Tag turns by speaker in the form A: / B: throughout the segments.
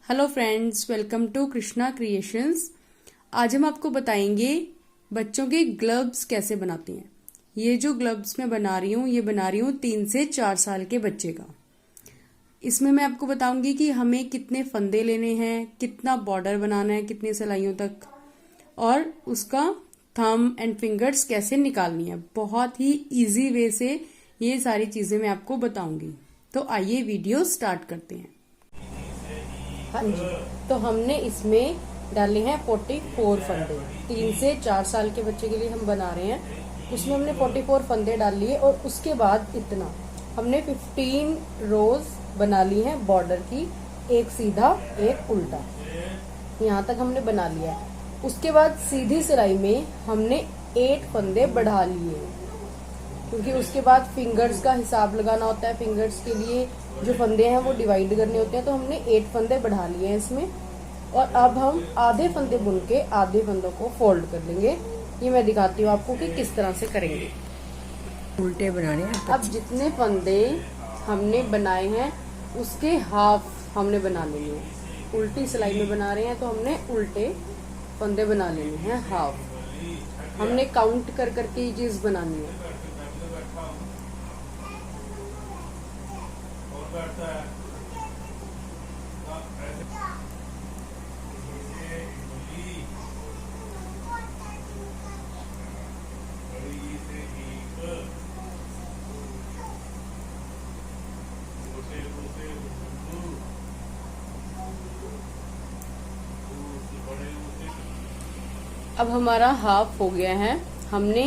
A: Hello friends, welcome to Krishna creations. आज हम आपको बताएंगे बच्चों के ग्लव्स कैसे बनाते हैं। ये जो ग्लव्स मैं बना रही हूँ, ये बना रही हूँ 3 से 4 साल के बच्चे का। इसमें मैं आपको बताऊंगी कि हमें कितने फंदे लेने हैं, कितना बॉर्डर बनाना है, कितनी सिलाइयों तक, और उसका थंब एंड फिंगर्स कैसे निकालनी है। बहुत ही इजी वे से ये सारी चीजें मैं आपको बताऊंगी। तो आइए वीडियो स्टार्ट करते हैं। हाँ जी, तो हमने इसमें डाले हैं 44 फंदे। 3 से 4 साल के बच्चे के लिए हम बना रहे हैं। उसमें हमने 44 फंदे डाल लिए और उसके बाद इतना हमने 15 रोज बना ली हैं बॉर्डर की, एक सीधा एक उल्टा। यहाँ तक हमने बना लिया है। उसके बाद सीधी सिलाई में हमने 8 फंदे बढ़ा लिए, क्योंकि उसके बाद फिंगर्स का हिसाब लगाना होता है। फिंगर्स के लिए जो फंदे हैं वो डिवाइड करने होते हैं, तो हमने 8 फंदे बढ़ा लिए हैं इसमें। और अब हम आधे फंदे बुन के आधे फंदों को फोल्ड कर लेंगे। ये मैं दिखाती हूँ आपको कि किस तरह से करेंगे।
B: उल्टे बनाने हैं।
A: अब जितने फंदे हमने बनाए हैं उसके हाफ हमने बना लेने हैं। उल्टी सिलाई में बना रहे हैं तो हमने उल्टे फंदे बना लेने हैं हाफ। हमने काउंट कर करके ये चीज बनानी है। अब हमारा हाफ हो गया है। हमने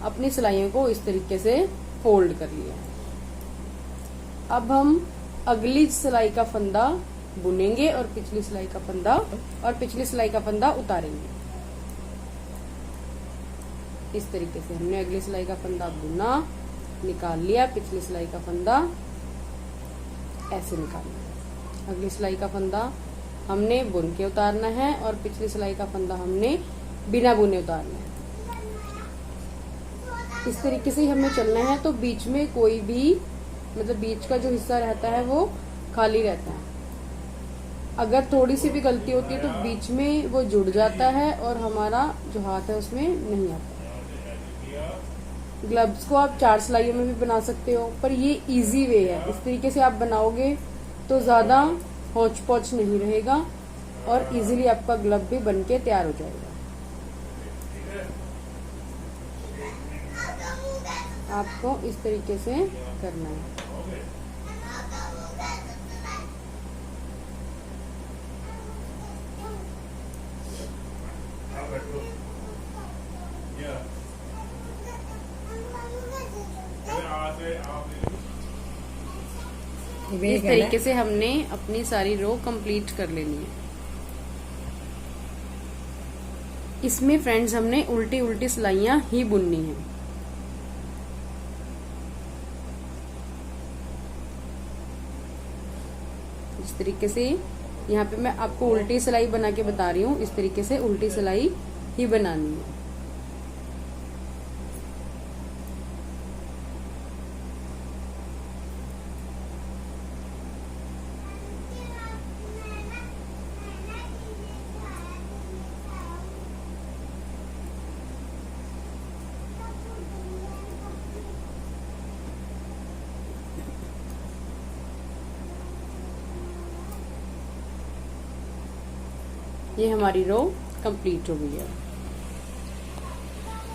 A: अपनी सिलाइयों को इस तरीके से फोल्ड कर लिया। अब हम अगली सिलाई का फंदा बुनेंगे और पिछली सिलाई का फंदा उतारेंगे। इस तरीके से हमने अगली सिलाई का फंदा बुना, निकाल लिया, पिछली सिलाई का फंदा ऐसे निकाल लिया। अगली सिलाई का फंदा हमने बुन के उतारना है और पिछली सिलाई का फंदा हमने बिना बुने उतारना है। इस तरीके से हमें चलना है। तो बीच में कोई भी बीच का जो हिस्सा रहता है वो खाली रहता है। अगर थोड़ी सी भी गलती होती है तो बीच में वो जुड़ जाता है और हमारा जो हाथ है उसमें नहीं आता। ग्लव्स को आप 4 सिलाइयों में भी बना सकते हो, पर ये इजी वे है। इस तरीके से आप बनाओगे तो ज्यादा हौच पौच नहीं रहेगा और इजीली आपका ग्लव भी बन के तैयार हो जाएगा। आपको इस तरीके से करना है। इस तरीके से हमने अपनी सारी रो कंप्लीट कर लेनी है। इसमें फ्रेंड्स हमने उल्टी उल्टी सिलाइयां ही बुननी है। इस तरीके से यहाँ पे मैं आपको उल्टी सिलाई बना के बता रही हूँ। इस तरीके से उल्टी सिलाई ही बनानी है। ये हमारी रो कंप्लीट हो गई है।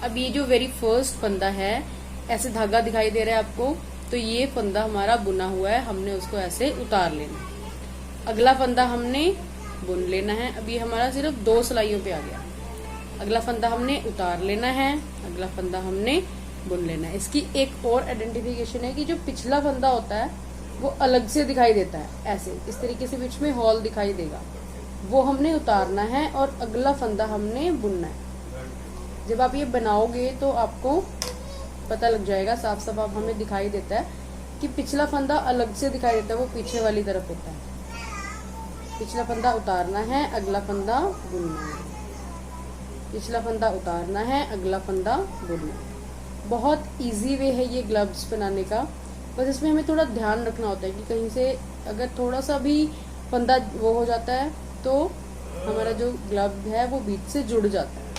A: अब ये जो वेरी फर्स्ट फंदा है, ऐसे धागा दिखाई दे रहा है आपको, तो ये फंदा हमारा बुना हुआ है। हमने उसको ऐसे उतार लेना। अगला फंदा हमने बुन लेना है। अब ये हमारा सिर्फ 2 सिलाइयों पे आ गया। अगला फंदा हमने उतार लेना है, अगला फंदा हमने बुन लेना है। इसकी एक और आइडेंटिफिकेशन है कि जो पिछला फंदा होता है वो अलग से दिखाई देता है। ऐसे इस तरीके से बीच में हॉल दिखाई देगा, वो हमने उतारना है और अगला फंदा हमने बुनना है। जब आप ये बनाओगे तो आपको पता लग जाएगा, साफ साफ आप हमें दिखाई देता है कि पिछला फंदा अलग से दिखाई देता है, वो पीछे वाली तरफ होता है। पिछला फंदा उतारना है, अगला फंदा बुनना है। पिछला फंदा उतारना है, अगला फंदा बुनना है। बहुत इजी वे है ये ग्लव्स बनाने का। बस इसमें हमें थोड़ा ध्यान रखना होता है कि कहीं से अगर थोड़ा सा भी फंदा वो हो जाता है तो हमारा जो ग्लव है वो बीच से जुड़ जाता है।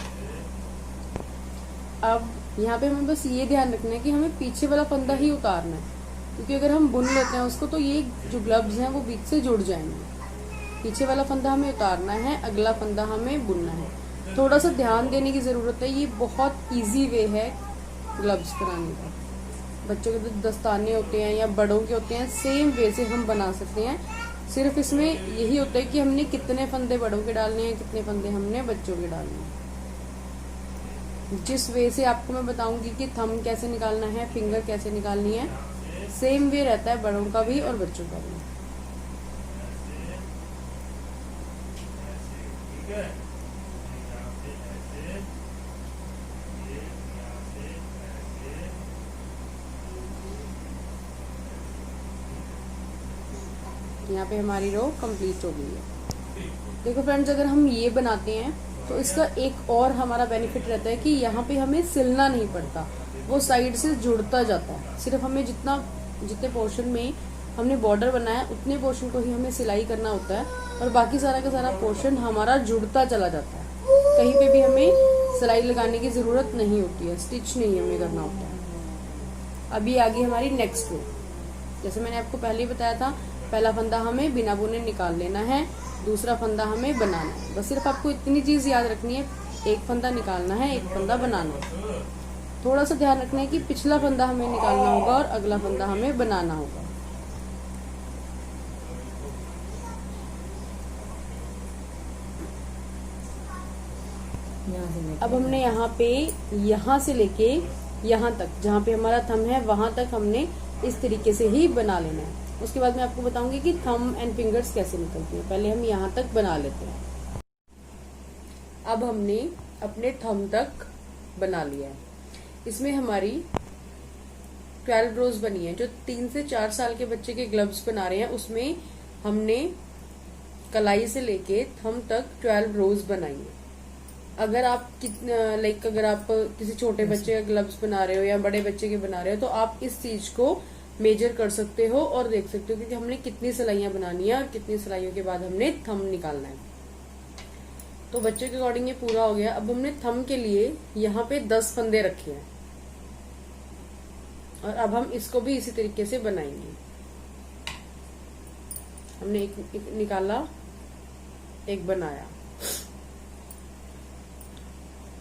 A: अब यहाँ पे हमें बस ये ध्यान रखना है कि हमें पीछे वाला फंदा ही उतारना है, क्योंकि अगर हम बुन लेते हैं उसको तो ये जो ग्लव्स हैं वो बीच से जुड़ जाएंगे। पीछे वाला फंदा हमें उतारना है, अगला फंदा हमें बुनना है। थोड़ा सा ध्यान देने की जरूरत है, ये बहुत इजी वे है ग्लव्स बनाने का। बच्चों के जो दस्ताने होते हैं या बड़ों के होते हैं, सेम वे से हम बना सकते हैं। सिर्फ इसमें यही होता है कि हमने कितने फंदे बड़ों के डालने हैं, कितने फंदे हमने बच्चों के डालने हैं। जिस वे से आपको मैं बताऊंगी कि थंब कैसे निकालना है, फिंगर कैसे निकालनी है, सेम वे रहता है बड़ों का भी और बच्चों का भी। यहाँ पे हमारी रो कंप्लीट हो गई है। देखो फ्रेंड्स, अगर हम ये बनाते हैं तो इसका एक और हमारा बेनिफिट रहता है कि यहाँ पे हमें सिलना नहीं पड़ता, वो साइड से जुड़ता जाता है। सिर्फ हमें जितने पोर्शन में हमने बॉर्डर बनाया उतने पोर्शन को ही हमें सिलाई करना होता है, और बाकी सारा का सारा पोर्शन हमारा जुड़ता चला जाता है। कहीं पे भी हमें सिलाई लगाने की जरूरत नहीं होती है, स्टिच नहीं हमें करना होता है। अभी आगे हमारी नेक्स्ट रो। जैसे मैंने आपको पहले ही बताया था, पहला फंदा हमें बिना बुने निकाल लेना है, दूसरा फंदा हमें बनाना है। बस सिर्फ आपको इतनी चीज याद रखनी है, एक फंदा निकालना है, एक फंदा बनाना है। थोड़ा सा ध्यान रखना है कि पिछला फंदा हमें निकालना होगा और अगला फंदा हमें बनाना होगा। अब हमने यहाँ से लेके यहाँ तक, जहाँ पे हमारा थंब है वहां तक हमने इस तरीके से ही बना लेना है। उसके बाद मैं आपको बताऊंगी कि थंब एंड फिंगर्स कैसे निकलती हैं। पहले हम यहाँ तक बना लेते हैं। अब हमने अपने थंब तक बना लिया है। इसमें हमारी 12 रोज बनी है। जो 3 से 4 साल के बच्चे के ग्लव्स बना रहे हैं उसमें हमने कलाई से लेके थंब तक 12 रोज बनाई है। अगर आप अगर आप किसी छोटे बच्चे के ग्लव्स बना रहे हो या बड़े बच्चे के बना रहे हो तो आप इस चीज को मेजर कर सकते हो और देख सकते हो कि हमने कितनी सिलाइयां बनानी है और कितनी सिलाइयों के बाद हमने थंब निकालना है। तो बच्चे के अकॉर्डिंग ये पूरा हो गया। अब हमने थंब के लिए यहाँ पे 10 फंदे रखे हैं और अब हम इसको भी इसी तरीके से बनाएंगे। हमने एक निकाला, एक बनाया।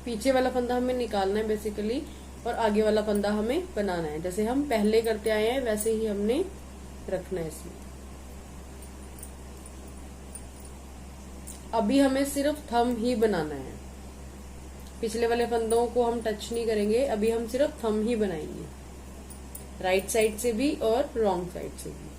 A: पीछे वाला फंदा हमें निकालना है बेसिकली, और आगे वाला फंदा हमें बनाना है। जैसे हम पहले करते आए हैं वैसे ही हमने रखना है इसमें। अभी हमें सिर्फ थंब ही बनाना है, पिछले वाले फंदों को हम टच नहीं करेंगे। अभी हम सिर्फ थंब ही बनाएंगे, राइट साइड से भी और रॉन्ग साइड से भी।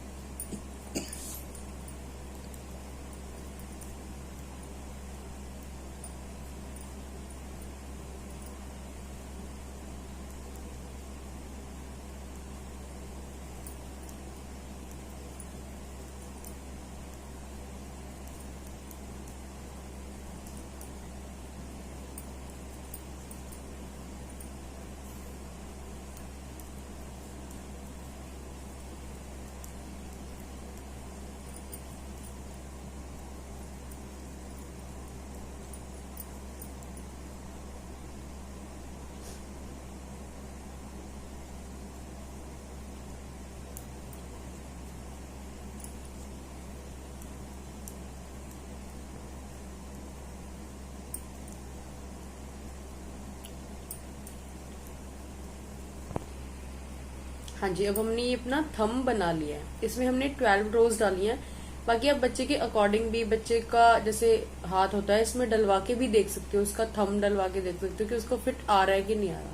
A: हाँ जी, अब हमने ये अपना थंब बना लिया है। इसमें हमने 12 रोज डाली हैं। बाकी आप बच्चे के अकॉर्डिंग भी, बच्चे का जैसे हाथ होता है इसमें डलवा के भी देख सकते हो, उसका थंब डलवा के देख सकते हो कि उसको फिट आ रहा है कि नहीं आ रहा।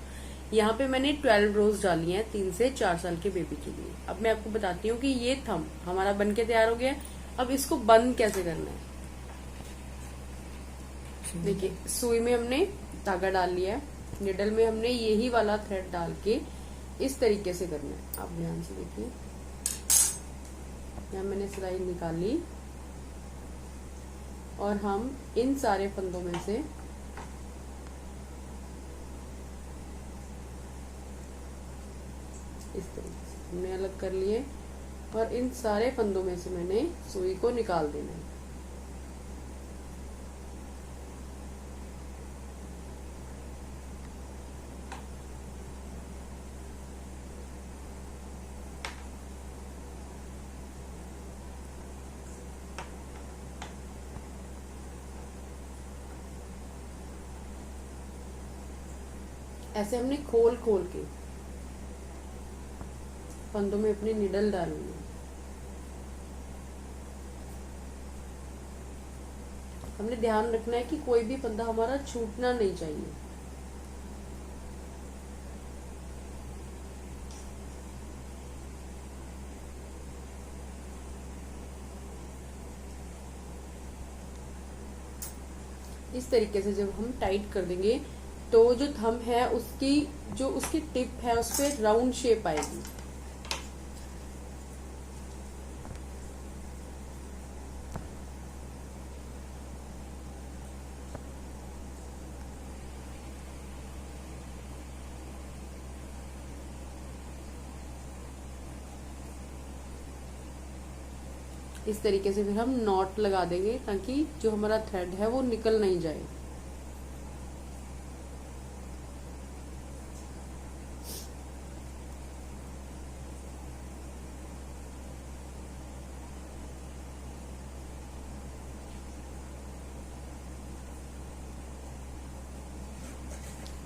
A: यहाँ पे मैंने 12 रोज डाली हैं 3 से 4 साल के बेबी के लिए। अब मैं आपको बताती हूँ कि ये थंब हमारा बन के तैयार हो गया है। अब इसको बंद कैसे करना है, देखिए सुई में हमने धागा डाल लिया है, निडल में हमने यही वाला थ्रेड डाल के इस तरीके से करना है। आप ध्यान से देखिए, यहाँ मैंने सिलाई निकाली और हम इन सारे फंदों में से इस तरीके से हमने अलग कर लिए और इन सारे फंदों में से मैंने सुई को निकाल देना है। ऐसे हमने खोल खोल के फंदों में अपनी निडल डालनी है। हमने ध्यान रखना है कि कोई भी फंदा हमारा छूटना नहीं चाहिए। इस तरीके से जब हम टाइट कर देंगे तो जो थंब है उसकी जो उसकी टिप है उस पर राउंड शेप आएगी। इस तरीके से फिर हम नॉट लगा देंगे ताकि जो हमारा थ्रेड है वो निकल नहीं जाए।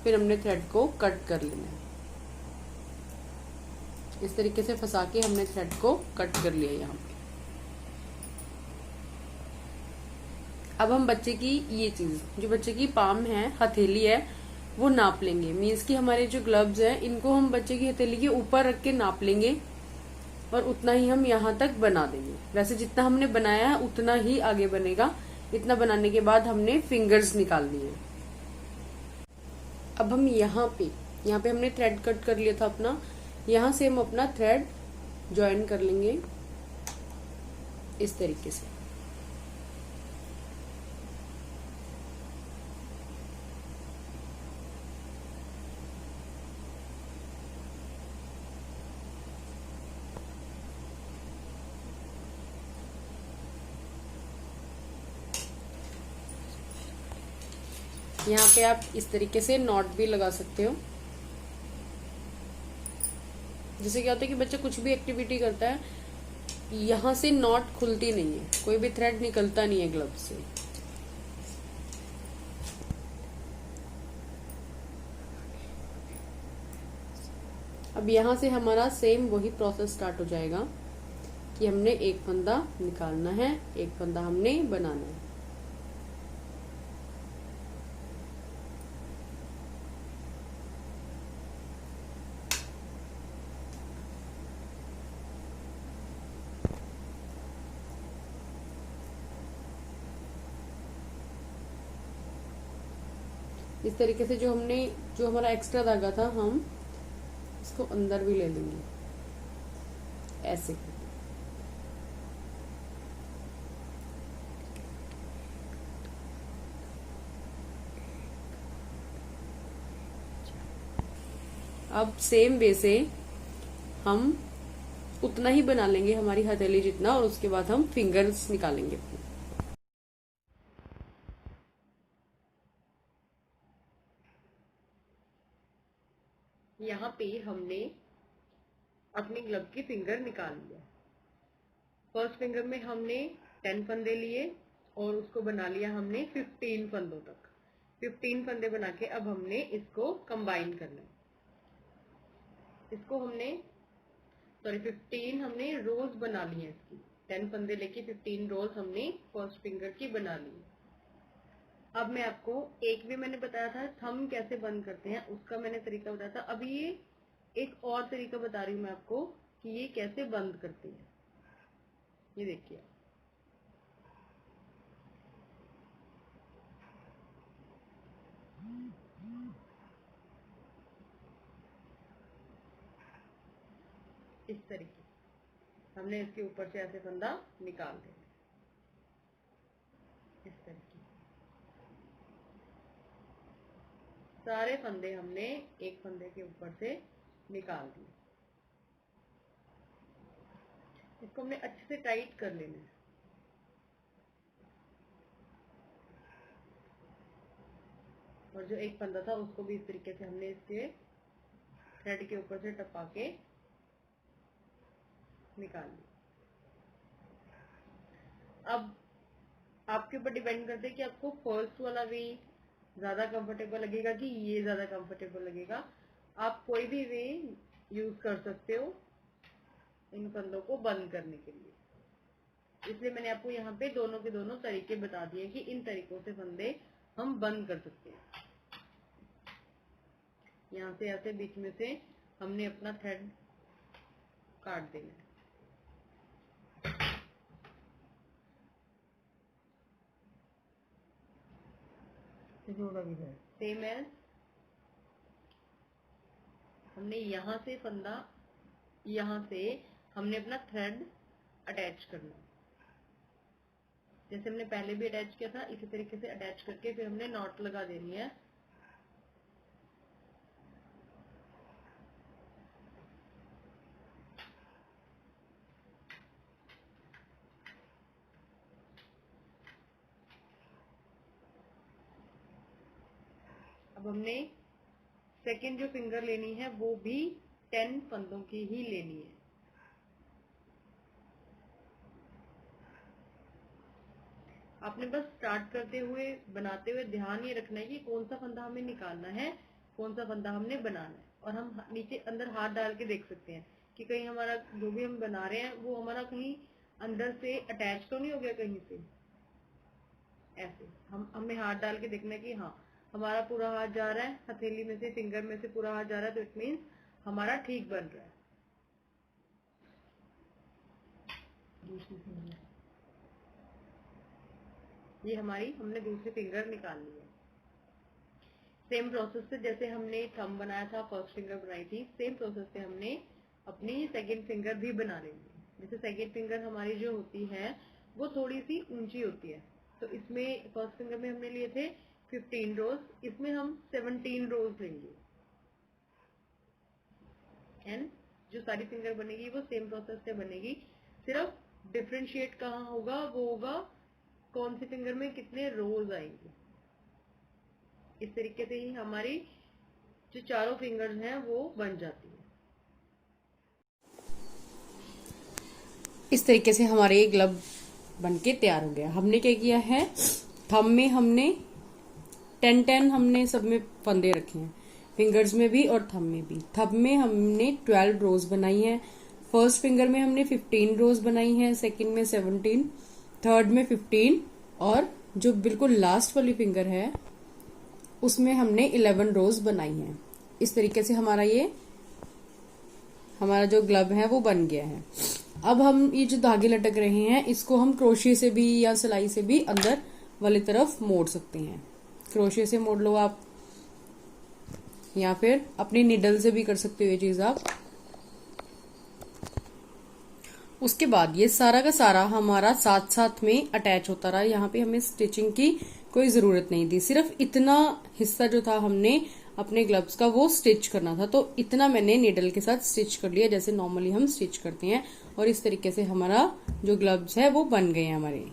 A: फिर हमने थ्रेड को कट कर लेना है। इस तरीके से फंसा के हमने थ्रेड को कट कर लिया यहाँ पे। अब हम बच्चे की ये चीज जो बच्चे की पाम है, हथेली है, वो नाप लेंगे। मीन्स कि हमारे जो ग्लव्स हैं इनको हम बच्चे की हथेली के ऊपर रख के नाप लेंगे और उतना ही हम यहाँ तक बना देंगे। वैसे जितना हमने बनाया है उतना ही आगे बनेगा। इतना बनाने के बाद हमने फिंगर्स निकाल लिए। अब हम यहाँ पे हमने थ्रेड कट कर लिया था अपना, यहाँ से हम अपना थ्रेड ज्वाइन कर लेंगे इस तरीके से। यहाँ पे आप इस तरीके से नॉट भी लगा सकते हो। जैसे क्या होता है कि बच्चा कुछ भी एक्टिविटी करता है, यहाँ से नॉट खुलती नहीं है, कोई भी थ्रेड निकलता नहीं है ग्लव से। अब यहाँ से हमारा सेम वही प्रोसेस स्टार्ट हो जाएगा कि हमने एक फंदा निकालना है, एक फंदा हमने बनाना है। इस तरीके से जो हमारा एक्स्ट्रा धागा था हम इसको अंदर भी ले लेंगे ऐसे। अब सेम वे से हम उतना ही बना लेंगे, हमारी हथेली जितना, और उसके बाद हम फिंगर्स निकालेंगे। यहाँ पे हमने अपने ग्लव की फिंगर निकाल लिया। फर्स्ट फिंगर में हमने 10 फंदे लिए और उसको बना लिया हमने 15 फंदों तक। 15 फंदे बना के अब हमने इसको कंबाइन करना है। इसको हमने 15 हमने रोज बना ली है इसकी। 10 फंदे लेके 15 रोज हमने फर्स्ट फिंगर की बना ली। अब मैं आपको एक भी मैंने बताया था थंब कैसे बंद करते हैं, उसका मैंने तरीका बताया था। अभी ये एक और तरीका बता रही हूँ मैं आपको कि ये कैसे बंद करते हैं। ये देखिए, इस तरीके हमने इसके ऊपर से ऐसे फंदा निकाल देना इस तरीके। सारे फंदे हमने एक फंदे के ऊपर से निकाल दिए। इसको हमने अच्छे से टाइट कर लेना है। और जो एक फंदा था उसको भी इस तरीके से हमने इसके थ्रेड के ऊपर से टपा के निकाल लिया। अब आपके ऊपर डिपेंड करते हैं कि आपको फर्स्ट वाला वे ज्यादा कंफर्टेबल लगेगा कि ये ज्यादा कंफर्टेबल लगेगा। आप कोई भी वे यूज कर सकते हो इन फंदों को बंद करने के लिए। इसलिए मैंने आपको यहाँ पे दोनों के दोनों तरीके बता दिए कि इन तरीकों से फंदे हम बंद कर सकते हैं। यहाँ से ऐसे बीच में से हमने अपना थ्रेड काट देना है। सेम एज हमने यहाँ से फंदा, यहाँ से हमने अपना थ्रेड अटैच करना है। जैसे हमने पहले भी अटैच किया था इसी तरीके से अटैच करके फिर हमने नॉट लगा देनी है। अब हमने सेकेंड जो फिंगर लेनी है वो भी 10 फंदों की ही लेनी है। आपने बस स्टार्ट करते हुए बनाते हुए ध्यान ये रखना है कि कौन सा फंदा हमें निकालना है, कौन सा फंदा हमने बनाना है। और हम नीचे अंदर हाथ डाल के देख सकते हैं कि कहीं हमारा जो भी हम बना रहे हैं वो हमारा कहीं अंदर से अटैच तो नहीं हो गया कहीं से। ऐसे हमें हाथ डाल के देखना है कि हाँ हमारा पूरा हाथ जा रहा है, हथेली में से फिंगर में से पूरा हाथ जा रहा है, तो इट मीन्स हमारा ठीक बन रहा है। ये हमारी हमने दूसरी फिंगर निकाल ली है। सेम प्रोसेस से जैसे हमने थंब बनाया था, फर्स्ट फिंगर बनाई थी, सेम प्रोसेस से हमने अपनी सेकंड फिंगर भी बना लेंगे। जैसे सेकंड फिंगर हमारी जो होती है वो थोड़ी सी ऊंची होती है, तो इसमें फर्स्ट फिंगर में हमने लिए थे 15 रोज, इसमें हम 17 रोज लेंगे। एंड जो सारी फिंगर बनेगी वो सेम प्रोसेस से बनेगी, सिर्फ डिफरेंशिएट कहाँ होगा वो होगा कौन सी फिंगर में कितने रोज आएंगे। इस तरीके से ही हमारी जो चारों फिंगर्स हैं वो बन जाती है। इस तरीके से हमारे ये ग्लव बनके तैयार हो गया। हमने क्या किया है, थंब में हमने 10 हमने सब में फंदे रखे हैं, फिंगर्स में भी और थंब में भी। थंब में हमने 12 रोज बनाई है, फर्स्ट फिंगर में हमने 15 रोज बनाई है, सेकंड में 17, थर्ड में 15 और जो बिल्कुल लास्ट वाली फिंगर है उसमें हमने 11 रोज बनाई है। इस तरीके से हमारा जो ग्लव है वो बन गया है। अब हम ये जो धागे लटक रहे हैं इसको हम क्रोशिया से भी या सिलाई से भी अंदर वाली तरफ मोड़ सकते हैं। क्रोशिया से मोड़ लो आप, या फिर अपनी निडल से भी कर सकते हो ये चीज आप। उसके बाद ये सारा का सारा हमारा साथ साथ में अटैच होता रहा। यहाँ पे हमें स्टिचिंग की कोई जरूरत नहीं थी, सिर्फ इतना हिस्सा जो था हमने अपने ग्लव्स का वो स्टिच करना था, तो इतना मैंने निडल के साथ स्टिच कर लिया जैसे नॉर्मली हम स्टिच करते हैं। और इस तरीके से हमारा जो ग्लव्स है वो बन गए हैं हमारे।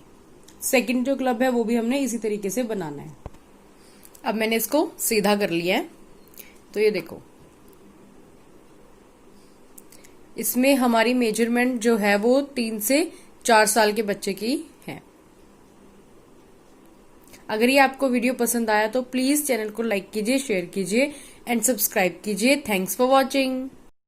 A: सेकंड जो ग्लव है वो भी हमने इसी तरीके से बनाना है। अब मैंने इसको सीधा कर लिया है, तो ये देखो इसमें हमारी मेजरमेंट जो है वो 3 से 4 साल के बच्चे की है। अगर ये आपको वीडियो पसंद आया तो प्लीज चैनल को लाइक कीजिए, शेयर कीजिए एंड सब्सक्राइब कीजिए। Thanks for watching.